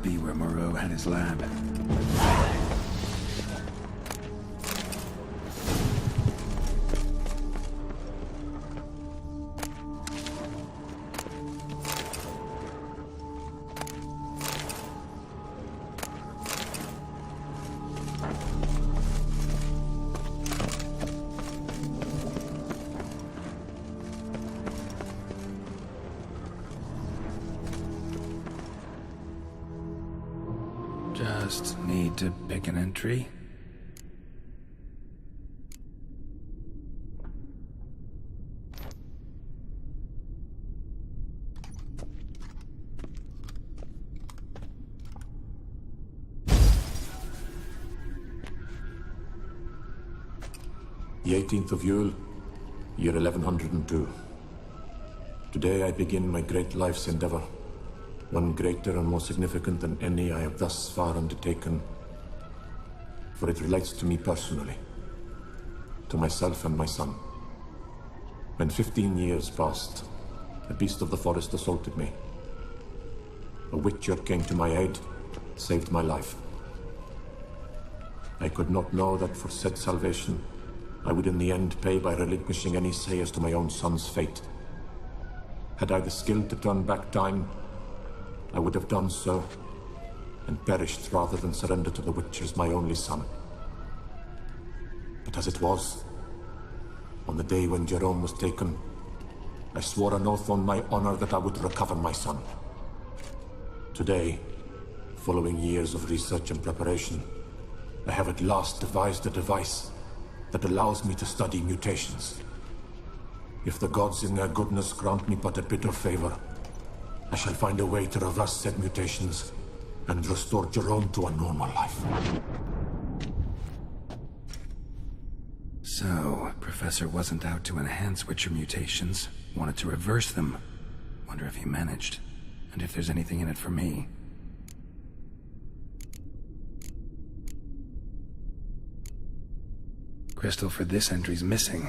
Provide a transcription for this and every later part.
must be where Moreau had his lab. Just need to pick an entry. The 18th of Yule, year 1102. Today I begin my great life's endeavor. One greater and more significant than any I have thus far undertaken, for it relates to me personally, to myself and my son. When 15 years passed, a beast of the forest assaulted me. A witcher came to my aid, saved my life. I could not know that for said salvation, I would in the end pay by relinquishing any say as to my own son's fate. Had I the skill to turn back time, I would have done so, and perished rather than surrender to the Witchers, my only son. But as it was, on the day when Jerome was taken, I swore an oath on my honor that I would recover my son. Today, following years of research and preparation, I have at last devised a device that allows me to study mutations. If the gods in their goodness grant me but a bit of favor, I shall find a way to reverse said mutations and restore Jerome to a normal life. So, Professor wasn't out to enhance Witcher mutations, wanted to reverse them. Wonder if he managed, and if there's anything in it for me. Crystal for this entry's missing.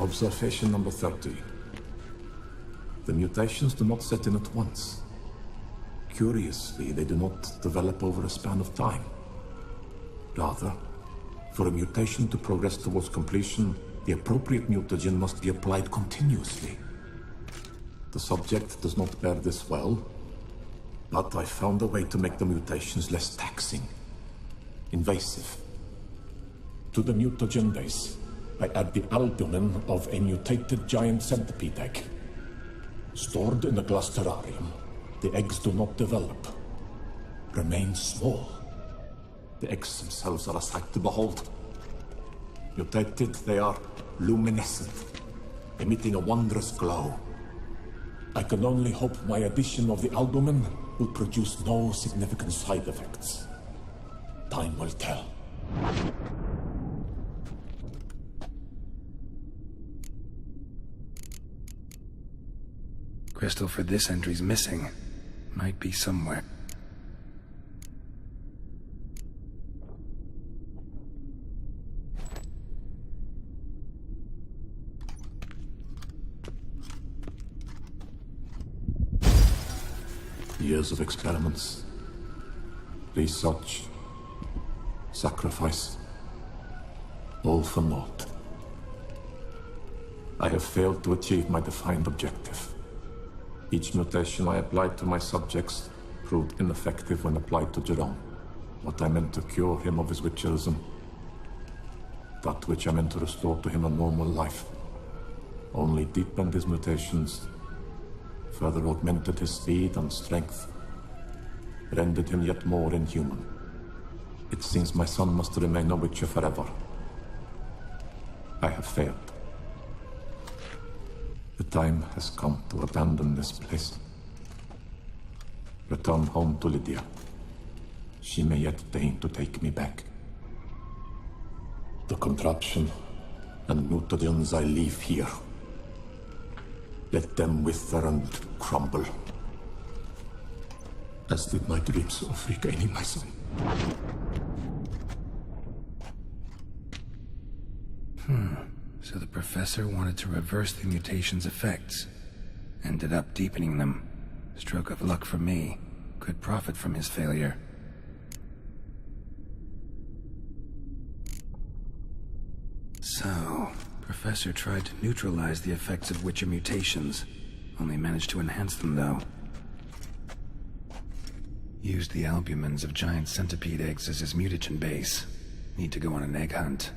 Observation number 30. The mutations do not set in at once. Curiously, they do not develop over a span of time. Rather, for a mutation to progress towards completion, the appropriate mutagen must be applied continuously. The subject does not bear this well, but I found a way to make the mutations less taxing, invasive. To the mutagen base, I add the albumin of a mutated giant centipede egg. Stored in a glass terrarium, the eggs do not develop, remain small. The eggs themselves are a sight to behold. Mutated, they are luminescent, emitting a wondrous glow. I can only hope my addition of the albumin will produce no significant side effects. Time will tell. Crystal for this entry's missing. Might be somewhere. Years of experiments, research, sacrifice, all for naught. I have failed to achieve my defined objective. Each mutation I applied to my subjects proved ineffective when applied to Jerome. What I meant to cure him of his witcherism, that which I meant to restore to him a normal life, only deepened his mutations, further augmented his speed and strength, rendered him yet more inhuman. It seems my son must remain a witcher forever. I have failed. The time has come to abandon this place. Return home to Lydia. She may yet deign to take me back. The contraption and mutagens I leave here, let them wither and crumble. as did my dreams of regaining my son. So the professor wanted to reverse the mutation's effects. Ended up deepening them. Stroke of luck for me. Could profit from his failure. So, Professor tried to neutralize the effects of Witcher mutations. Only managed to enhance them, though. Used the albumins of giant centipede eggs as his mutagen base. Need to go on an egg hunt.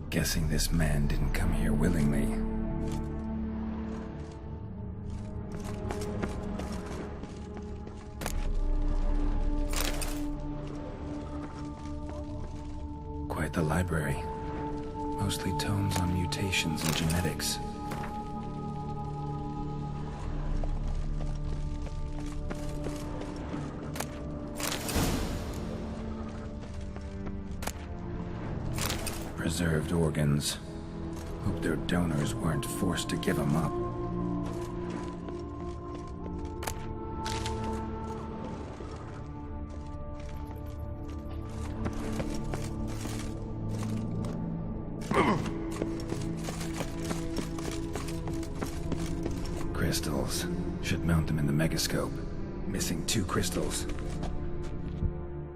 Guessing this man didn't come here willingly. Quite the library. Mostly tomes on mutations and genetics. Preserved organs. Hope their donors weren't forced to give them up. Crystals. Should mount them in the megascope. Missing 2 crystals.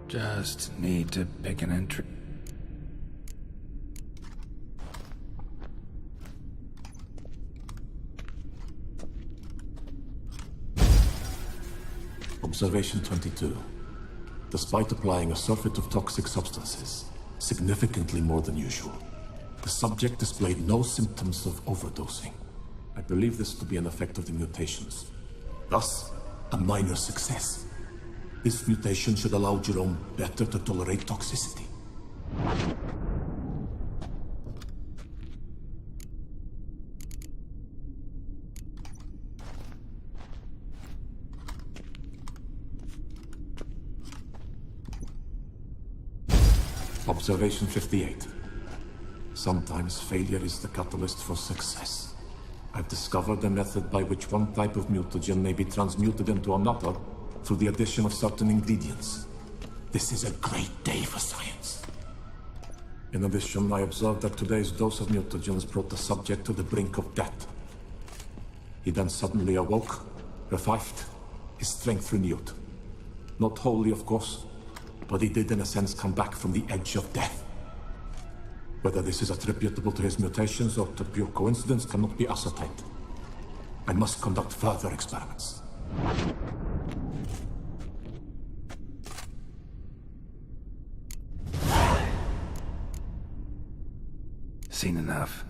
Just need to pick an entry. Observation 22. Despite applying a surfeit of toxic substances, significantly more than usual, the subject displayed no symptoms of overdosing. I believe this to be an effect of the mutations. Thus, a minor success. This mutation should allow Jerome better to tolerate toxicity. Observation 58. Sometimes failure is the catalyst for success. I've discovered a method by which one type of mutagen may be transmuted into another through the addition of certain ingredients. This is a great day for science. In addition, I observed that today's dose of mutagens brought the subject to the brink of death. He then suddenly awoke, revived, his strength renewed. Not wholly, of course, but he did in a sense come back from the edge of death. Whether this is attributable to his mutations or to pure coincidence cannot be ascertained. I must conduct further experiments. Seen enough.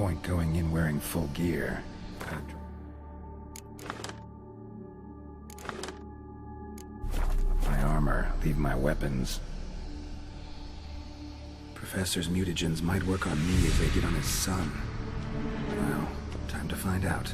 point going in wearing full gear. My armor, leave my weapons. Professor's mutagens might work on me as they did on his son. Well, time to find out.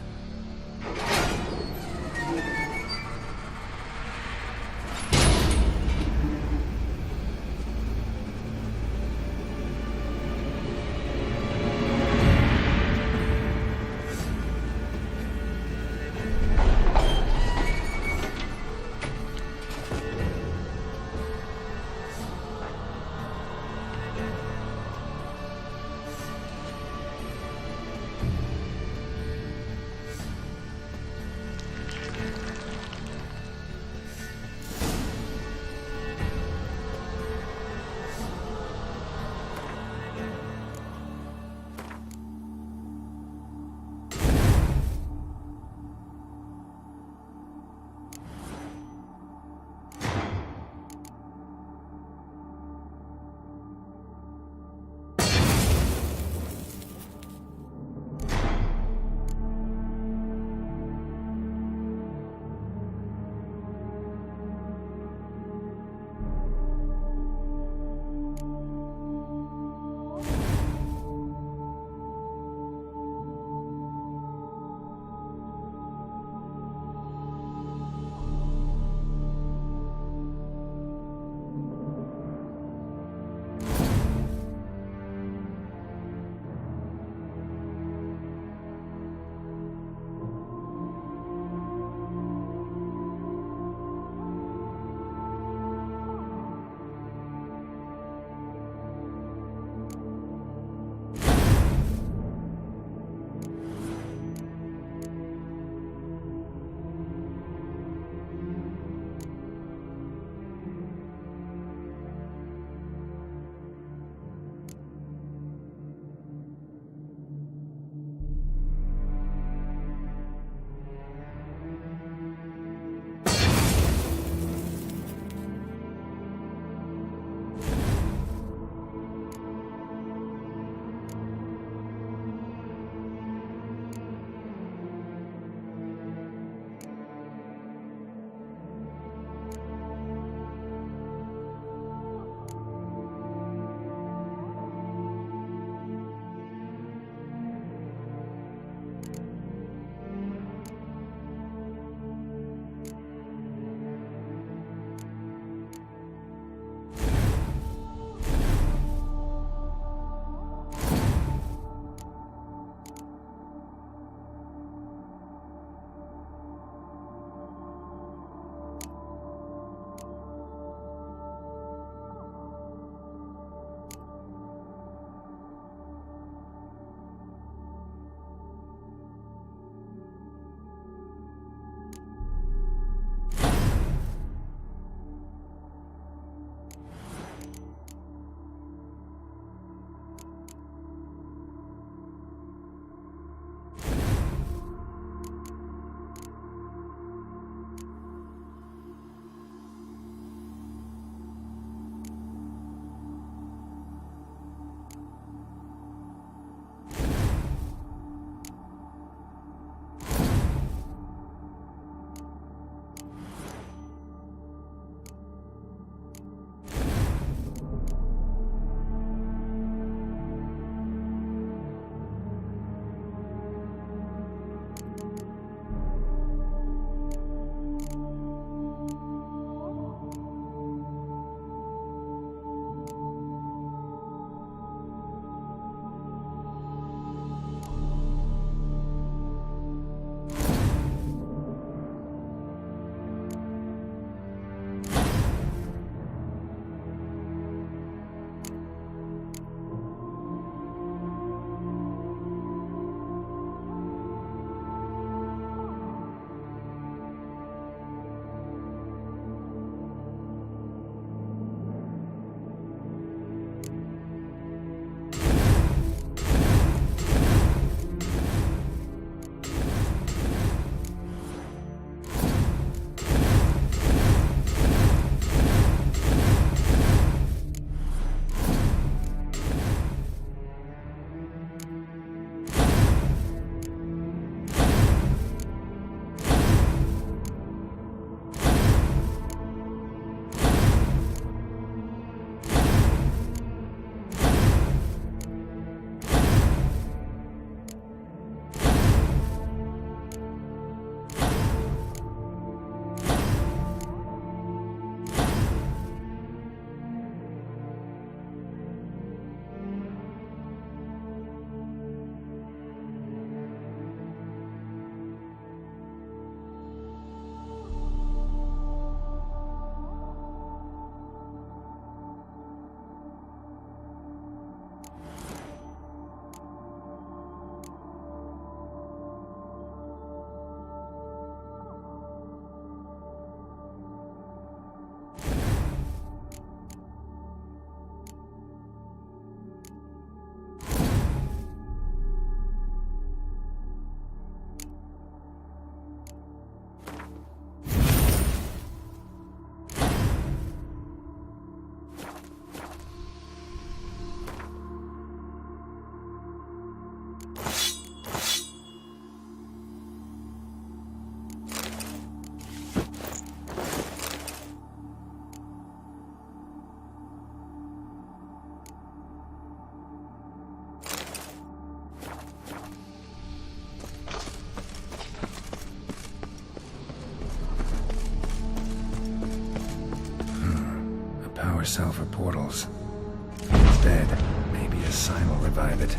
power cell for portals. It's dead. Maybe a sign will revive it.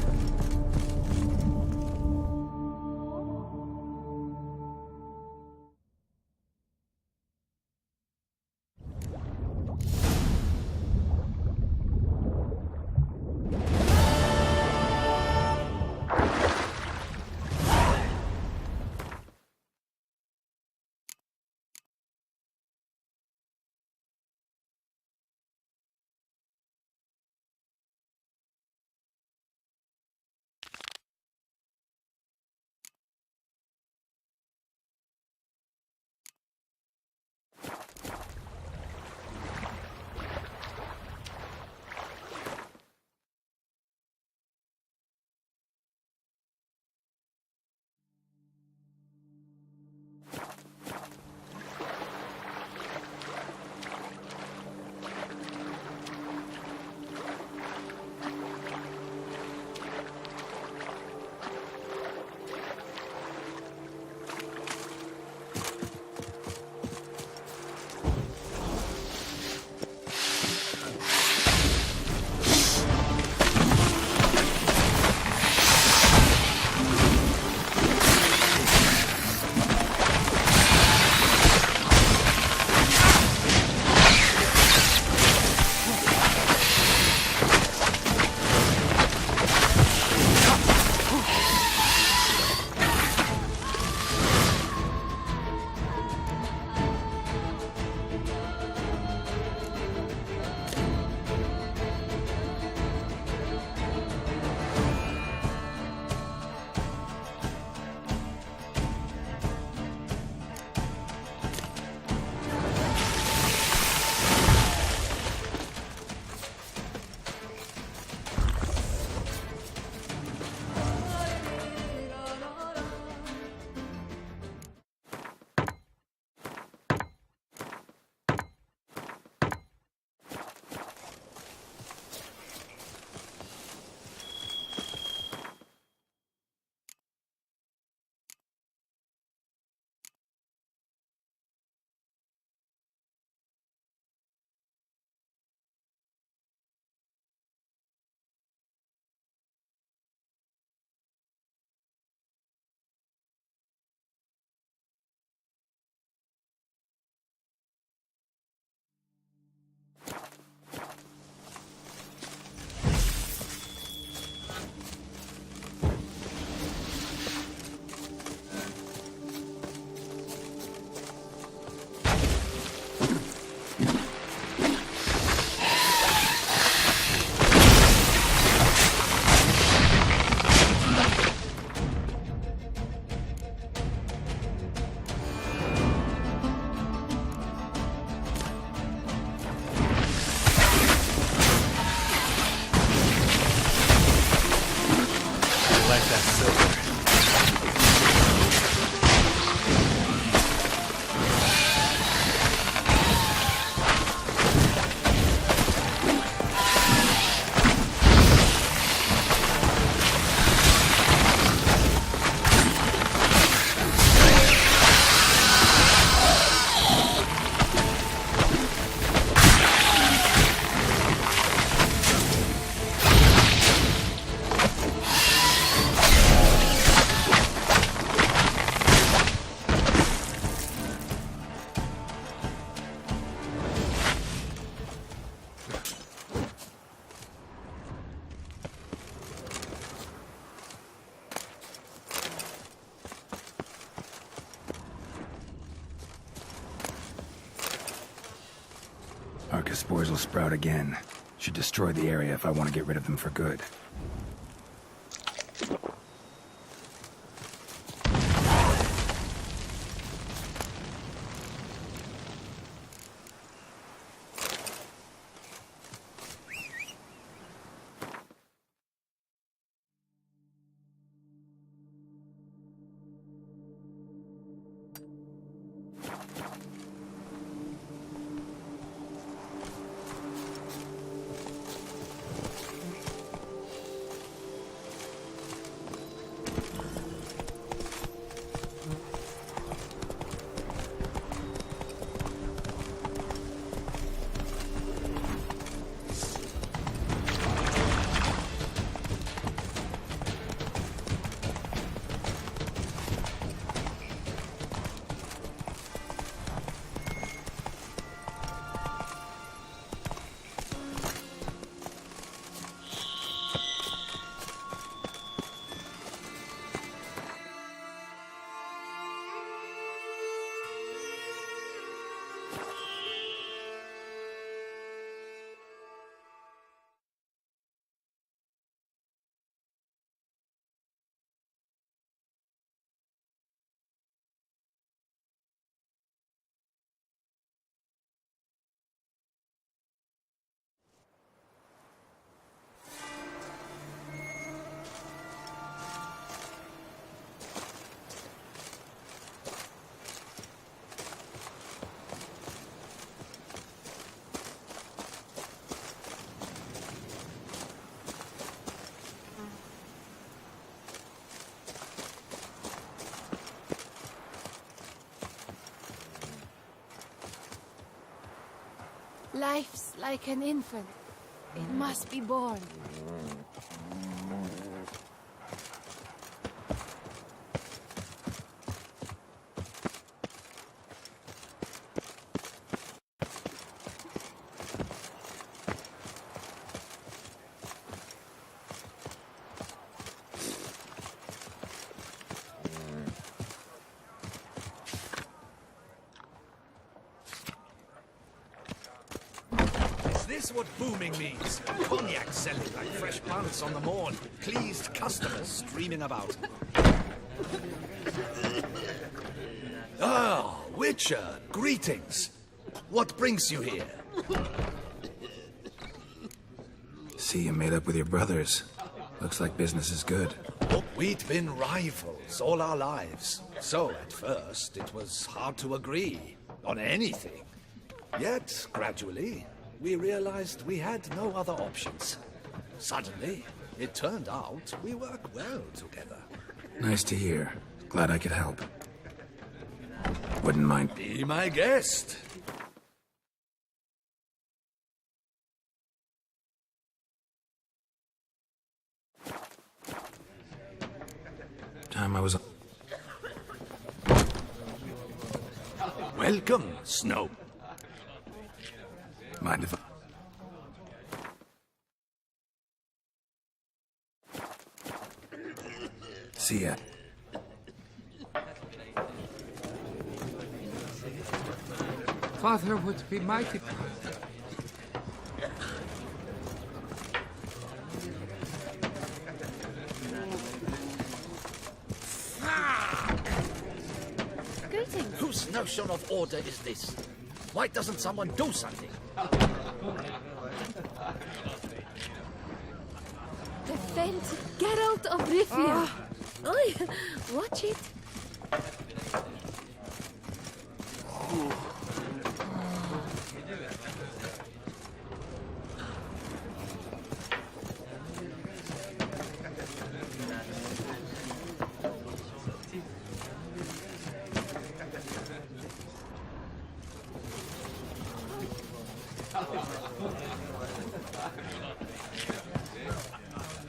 Spores will sprout again. Should destroy the area if I want to get rid of them for good. like an infant. It must be born. Is this what booming means? Cognac selling like fresh buns on the morn. Pleased customers streaming about. Ah, Witcher, greetings. What brings you here? See you made up with your brothers. Looks like business is good. Look, we'd been rivals all our lives. So, at first, it was hard to agree on anything. Yet, gradually, we realized we had no other options. Suddenly, it turned out we work well together. Nice to hear. Glad I could help. Wouldn't mind. Be my guest. Time I was... Welcome, Snow. Mind if I... See ya. Father would be mighty proud. Greetings. Whose notion of order is this? Why doesn't someone do something? Defend Geralt of Rivia. Oi, watch it.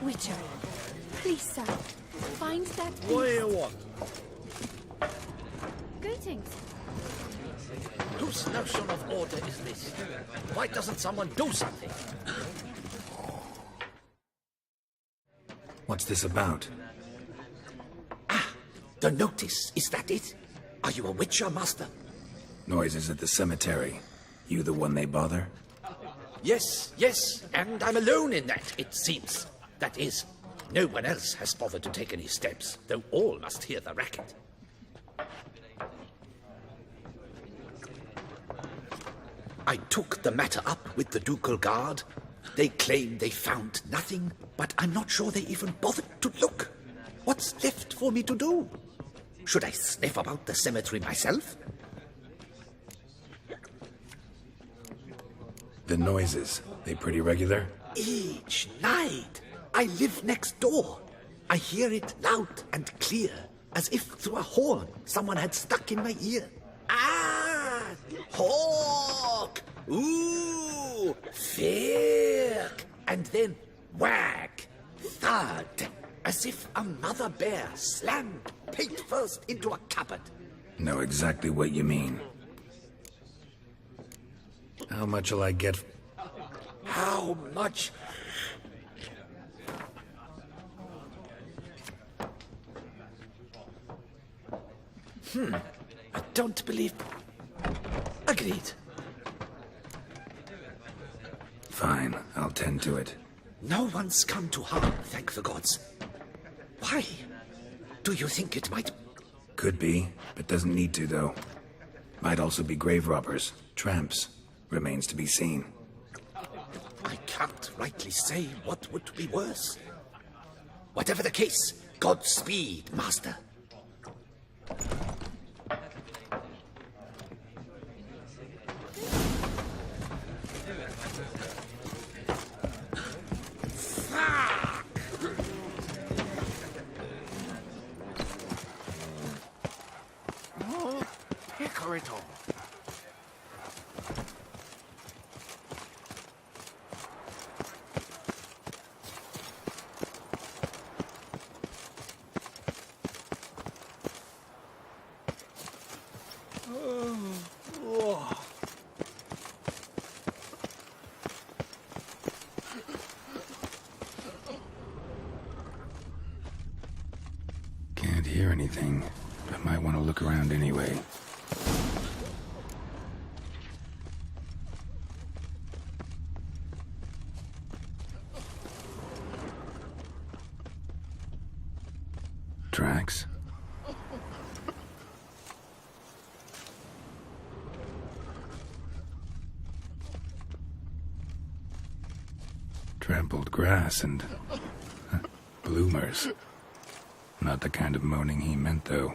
Witcher, please, sir, find that piece. What do you want? Greetings. Whose notion of order is this? Why doesn't someone do something? What's this about? The notice, is that it? Are you a Witcher, Master? Noises at the cemetery. You the one they bother? Yes, yes, and I'm alone in that, it seems. That is, no one else has bothered to take any steps, though all must hear the racket. I took the matter up with the Ducal Guard. They claim they found nothing, but I'm not sure they even bothered to look. What's left for me to do? Should I sniff about the cemetery myself? The noises, they pretty regular? Each night. I live next door. I hear it loud and clear, as if through a horn someone had stuck in my ear. Ah! Hawk! Ooh! Firk! And then whack! Thud! As if a mother bear slammed pate first into a cupboard. Know exactly what you mean. How much'll I get? How much? I don't believe... Agreed. Fine, I'll tend to it. No one's come to harm, thank the gods. Why? Do you think it might... Could be, but doesn't need to, though. Might also be grave robbers, tramps. Remains to be seen. I can't rightly say what would be worse. Whatever the case, Godspeed, Master. hear anything, but might want to look around anyway. Tracks? Trampled grass and bloomers. Not the kind of moaning he meant, though.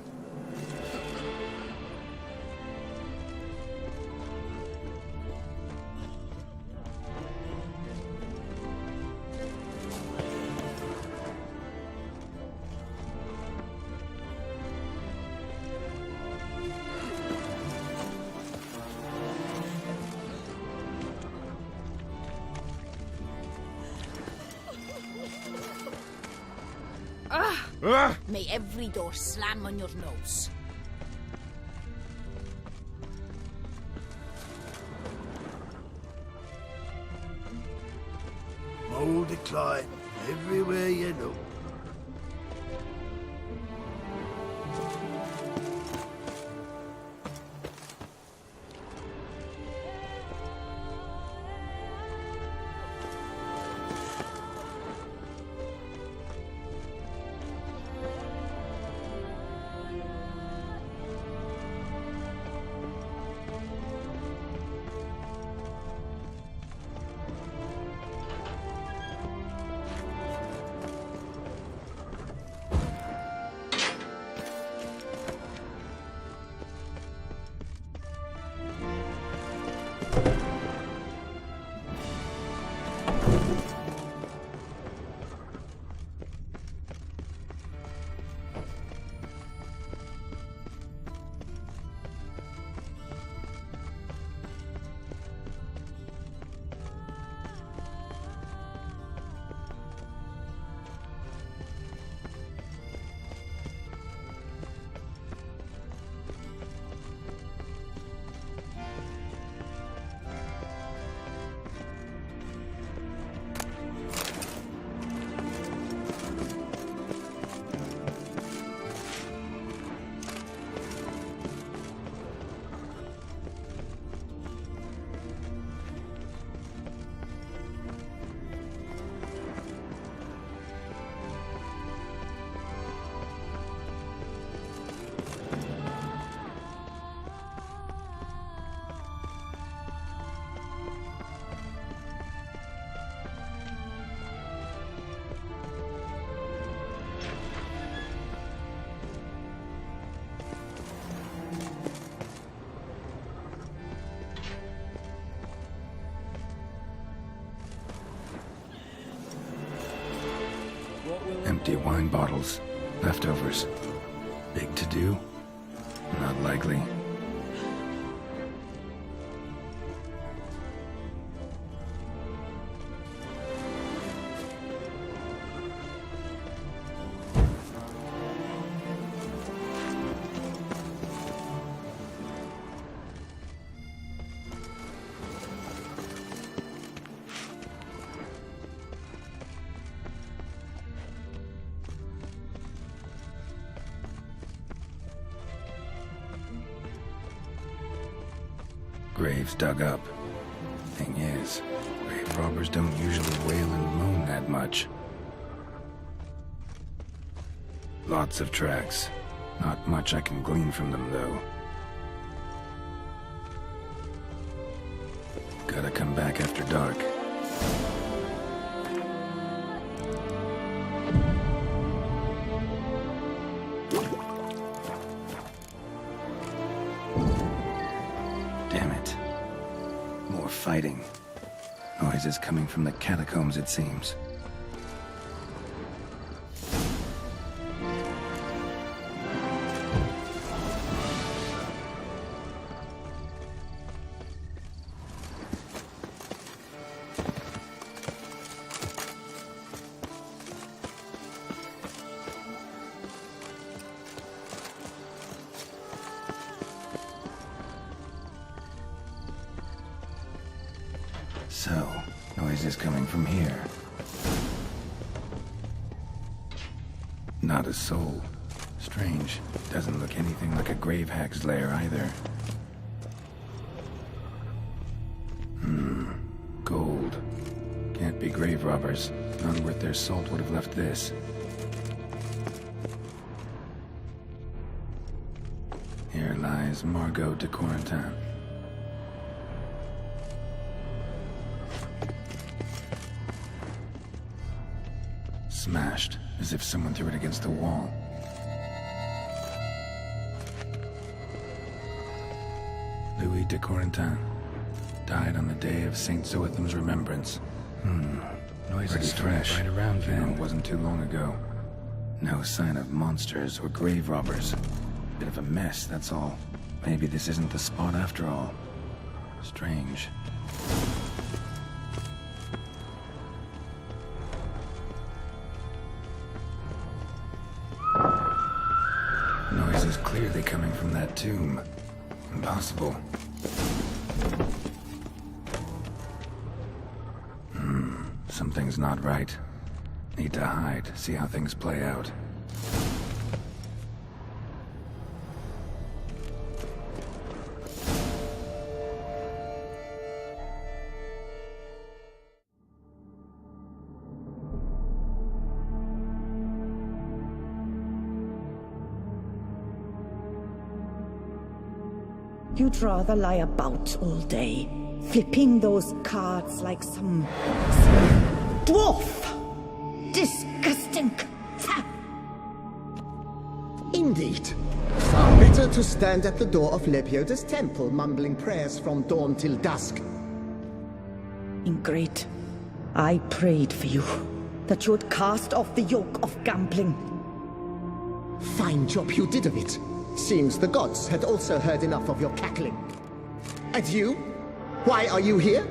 May every door slam on your nose. Mold decline everywhere you know. Empty wine bottles. Leftovers. Big to do? Not likely. Graves dug up. Thing is, grave robbers don't usually wail and moan that much. Lots of tracks. Not much I can glean from them, though. Gotta come back after dark. Damn it. More fighting. Noises coming from the catacombs, it seems. So, noises coming from here. Not a soul. Strange. Doesn't look anything like a grave hack's lair either. Gold. Can't be grave robbers. None worth their salt would have left this. Here lies Margot de Corentin. Smashed, as if someone threw it against the wall. Louis de Corentin died on the day of Saint Zoetham's remembrance. Noises fresh. Right around then. It wasn't too long ago. No sign of monsters or grave robbers. Bit of a mess, that's all. Maybe this isn't the spot after all. Strange. Noise is clearly coming from that tomb. Impossible. Something's not right. Need to hide, see how things play out. You'd rather lie about all day, flipping those cards like some dwarf! Disgusting! Indeed. Far better to stand at the door of Lepioda's temple, mumbling prayers from dawn till dusk. Ingrate, I prayed for you, that you would cast off the yoke of gambling. Fine job you did of it. Seems the gods had also heard enough of your cackling. And you? Why are you here?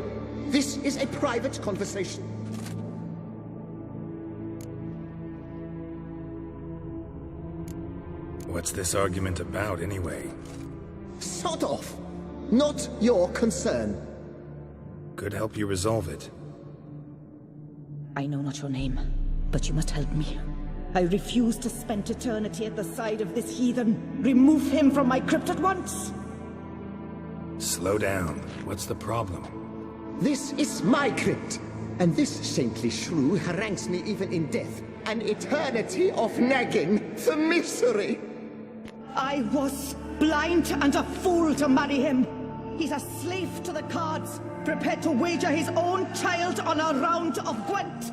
This is a private conversation. What's this argument about, anyway? Sod off! Not your concern. Could help you resolve it. I know not your name, but you must help me. I refuse to spend eternity at the side of this heathen. Remove him from my crypt at once! Slow down. What's the problem? This is my crypt, and this saintly shrew harangues me even in death. An eternity of nagging, the misery! I was blind and a fool to marry him. He's a slave to the cards, prepared to wager his own child on a round of Gwent.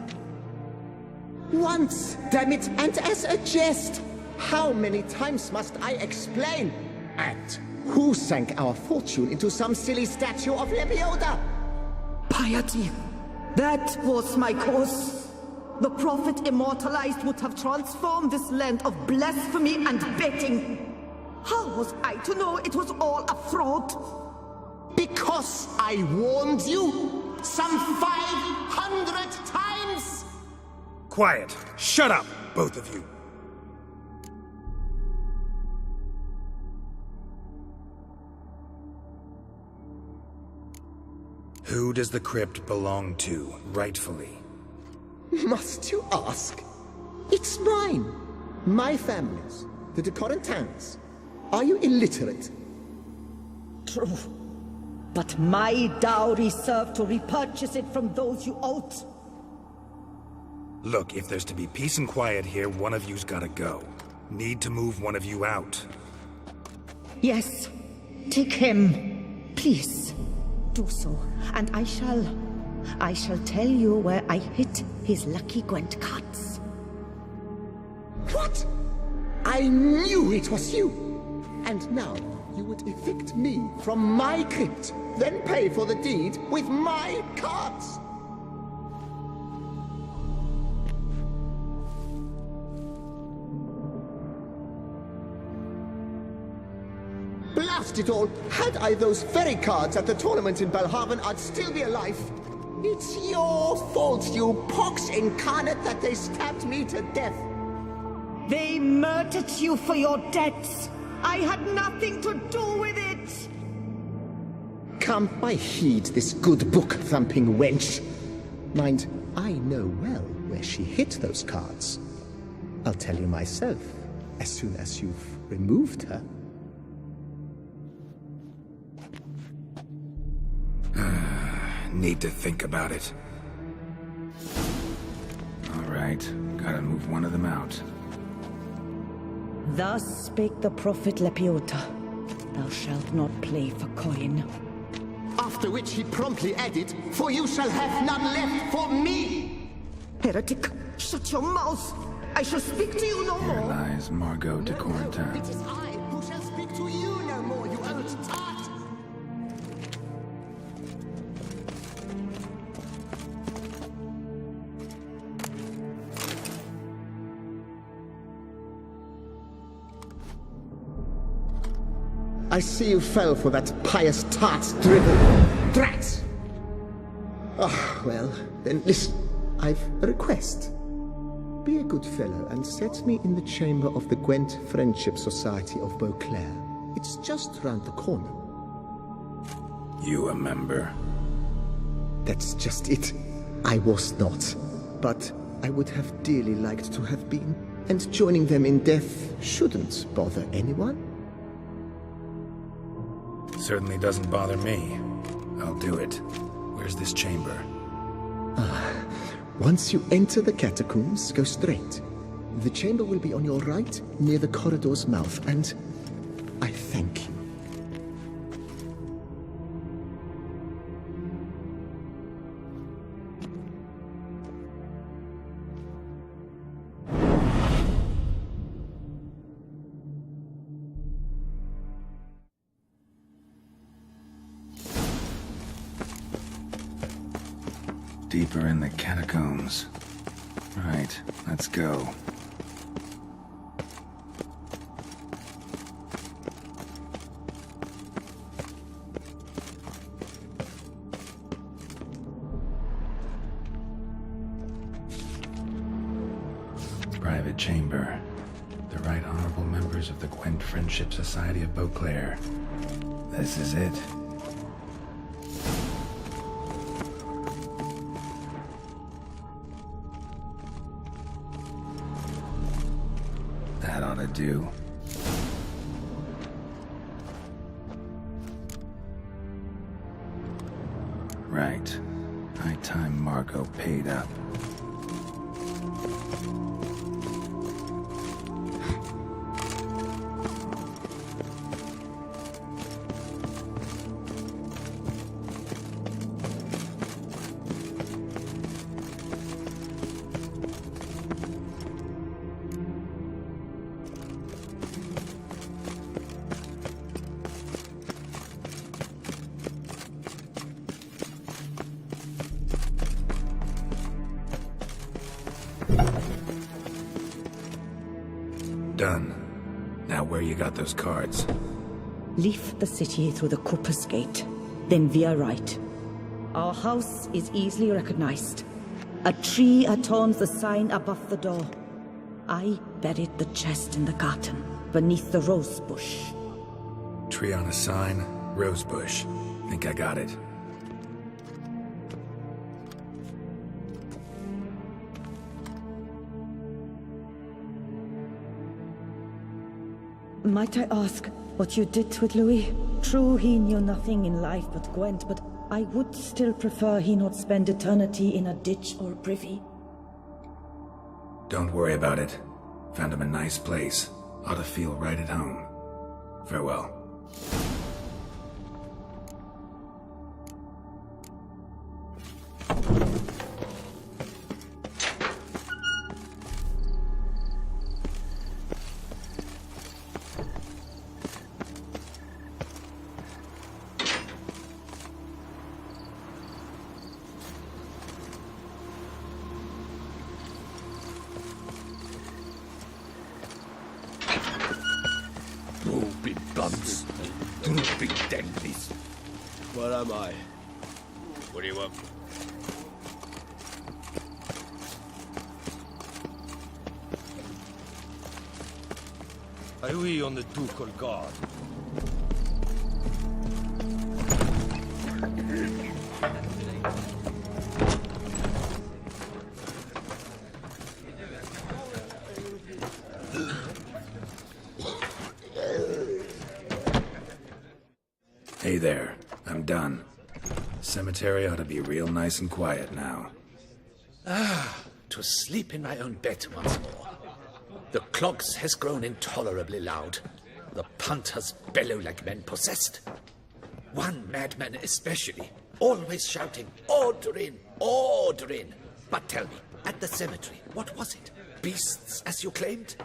Once, damn it, and as a jest! How many times must I explain? And who sank our fortune into some silly statue of Lepioda? Piety. That was my cause. The prophet immortalized would have transformed this land of blasphemy and betting. How was I to know it was all a fraud? Because I warned you some 500 times! Quiet! Shut up, both of you! Who does the crypt belong to, rightfully? Must you ask? It's mine. My family's. The de Corentins. Are you illiterate? True. But my dowry served to repurchase it from those you owed. Look, if there's to be peace and quiet here, one of you's gotta go. Need to move one of you out. Yes. Take him. Please. Do so. And I shall tell you where I hid his lucky Gwent cards. What? I knew it was you! And now you would evict me from my crypt, then pay for the deed with my cards! Blast it all! Had I those very cards at the tournament in Belhaven, I'd still be alive. It's your fault, you pox incarnate, that they stabbed me to death. They murdered you for your debts. I had nothing to do with it. Come, I heed this good book-thumping wench. Mind, I know well where she hid those cards. I'll tell you myself, as soon as you've removed her. Need to think about it. All right, gotta move one of them out. Thus spake the prophet Lepiota. Thou shalt not play for coin. After which he promptly added, "For you shall have none left for me!" Heretic, shut your mouth! I shall speak to you no Here more! lies Margot de It Corentin. is I who shall speak to you no more, you old tart! I see you fell for that pious tart's drivel. Drat! Ah, well, then listen. I've a request. Be a good fellow and set me in the chamber of the Gwent Friendship Society of Beauclair. It's just round the corner. You a member? That's just it. I was not. But I would have dearly liked to have been. And joining them in death shouldn't bother anyone. Certainly doesn't bother me. I'll do it. Where's this chamber? Once you enter the catacombs, go straight. The chamber will be on your right, near the corridor's mouth, and I thank you. Deeper in the catacombs. Right, let's go. Private chamber. The Right Honorable members of the Gwent Friendship Society of Beauclair. This is it. That ought to do. Right. High time Margot paid up. Done. Now where you got those cards? Leave the city through the Corpus Gate, then via right. Our house is easily recognized. A tree adorns the sign above the door. I buried the chest in the garden, beneath the rose bush. Tree on a sign, rose bush. Think I got it. Might I ask what you did with Louis? True, he knew nothing in life but Gwent, but I would still prefer he not spend eternity in a ditch or privy. Don't worry about it. Found him a nice place. Ought to feel right at home. Farewell. Big bums. Big deadlies. Where am I? What do you want? Are we on the ducal guard? Hey there, I'm done. Cemetery ought to be real nice and quiet now. To sleep in my own bed once more. The clogs has grown intolerably loud. The punters bellow like men possessed. One madman especially, always shouting, "Order in! Order in!" But tell me, at the cemetery, what was it? Beasts, as you claimed?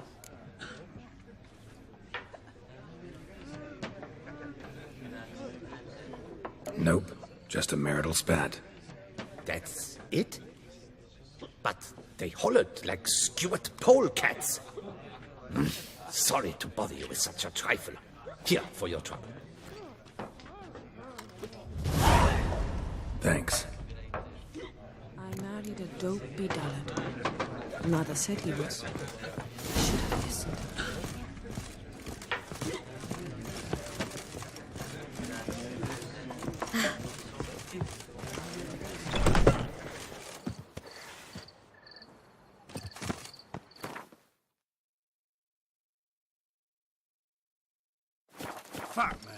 Nope, just a marital spat. That's it? But they hollered like Stuart polecats. Sorry to bother you with such a trifle. Here, for your trouble. Thanks. I married a dopey dullard. Mother said he was. I should have listened. Fuck me.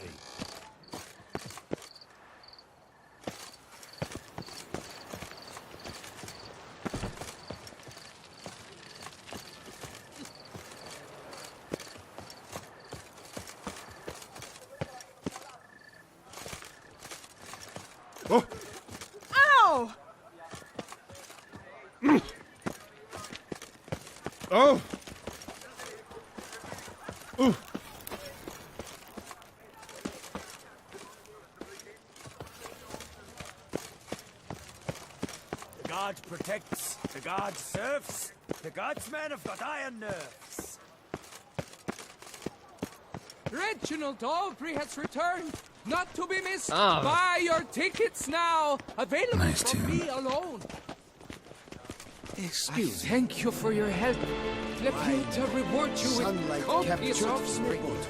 Oh! Ow! Oh! Ooh! The God protects, the God serves, the God's men have got iron nerves. Reginald Aubrey has returned, not to be missed. Buy your tickets now. Available Nice from tune. me alone. Excuse me. Thank you for your help. Laputa reward you with Sunlight copious captured offspring. snowboard.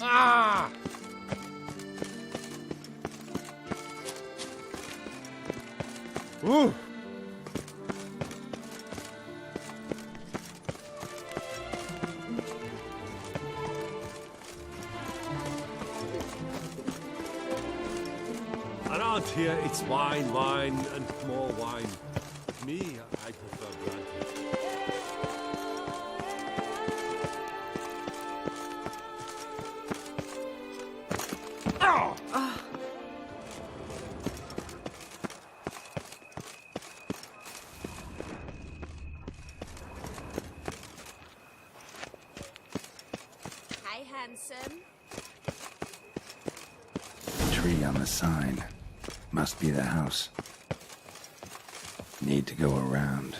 Ah! Ooh! Around here, it's wine, wine, and more wine. Me, I prefer brandy. Oh! Hi, handsome. Tree on the sign. Must be the house. Need to go around.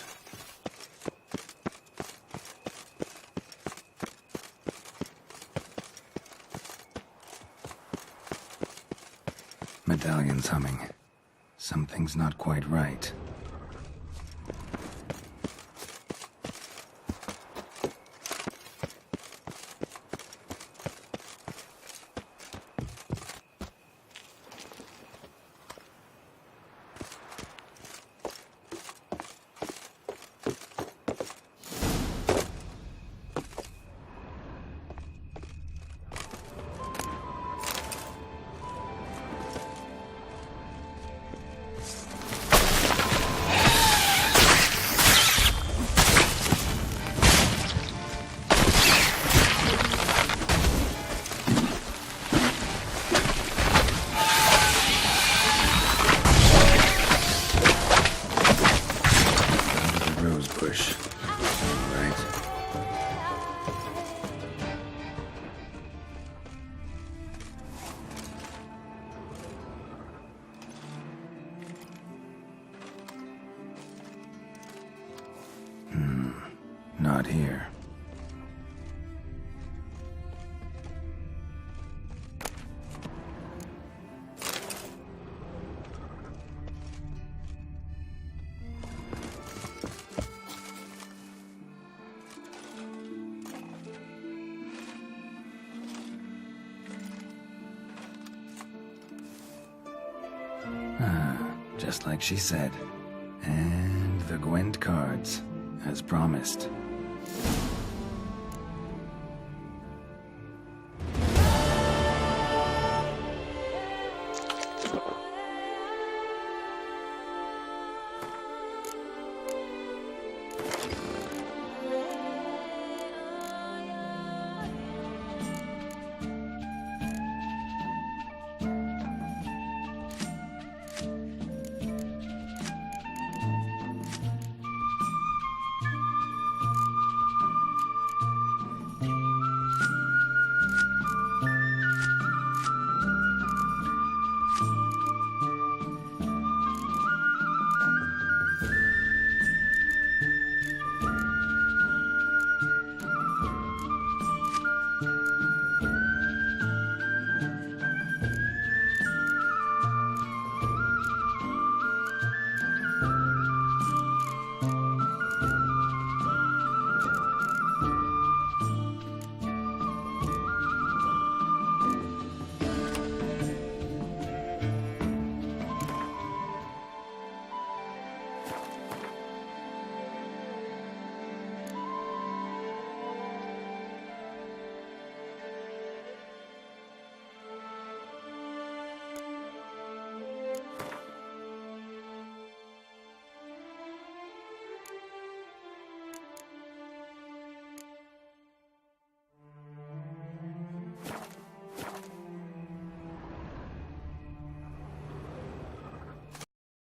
Medallion's humming. Something's not quite right. Rose bush. Right. Not here. Just like she said. And the Gwent cards, as promised.